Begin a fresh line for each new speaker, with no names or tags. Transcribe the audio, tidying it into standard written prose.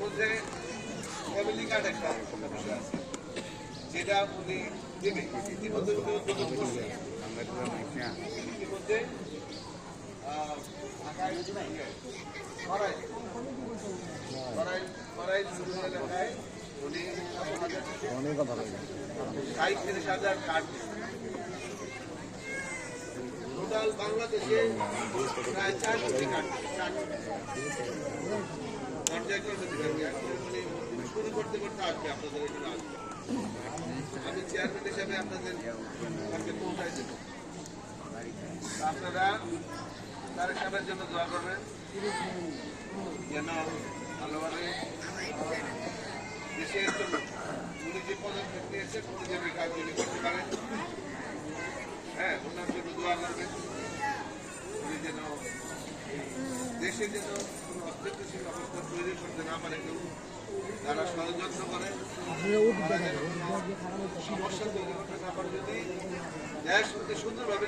মধ্যে family card একটা বিষয় আছে, যেটা উনি দেবে। ইতিমধ্যে উনি উদ্বোধন করছে। ইতিমধ্যে এলাকায় উনি 37,000 কার্ড টোটাল বাংলাদেশে প্রায় 4 কোটি কার্ড পর্যায়ক্রমে শুরু করতে করতে আসবে, আপনাদের এখানে আসবে। আমি চেয়ারম্যান হিসাবে আপনাদের কাছে পৌঁছাই দেব। আপনারা তার সাহেবের জন্য দোয়া করবেন যেন ভালোভাবে দেশের জন্য উনি যে পদক্ষেপ নিয়েছেন উনি যেন কাজগুলি করতে পারেন। হ্যাঁ, ওনার জন্য দোয়া করবেন। উনি যেন দেশে যেন কোনো অস্থিতিশীল অবস্থা তৈরি করতে না পারে কেউ, তারা ষড়যন্ত্র করে সমস্যা তৈরি করতে না পারে। যদি দেশ সুন্দরভাবে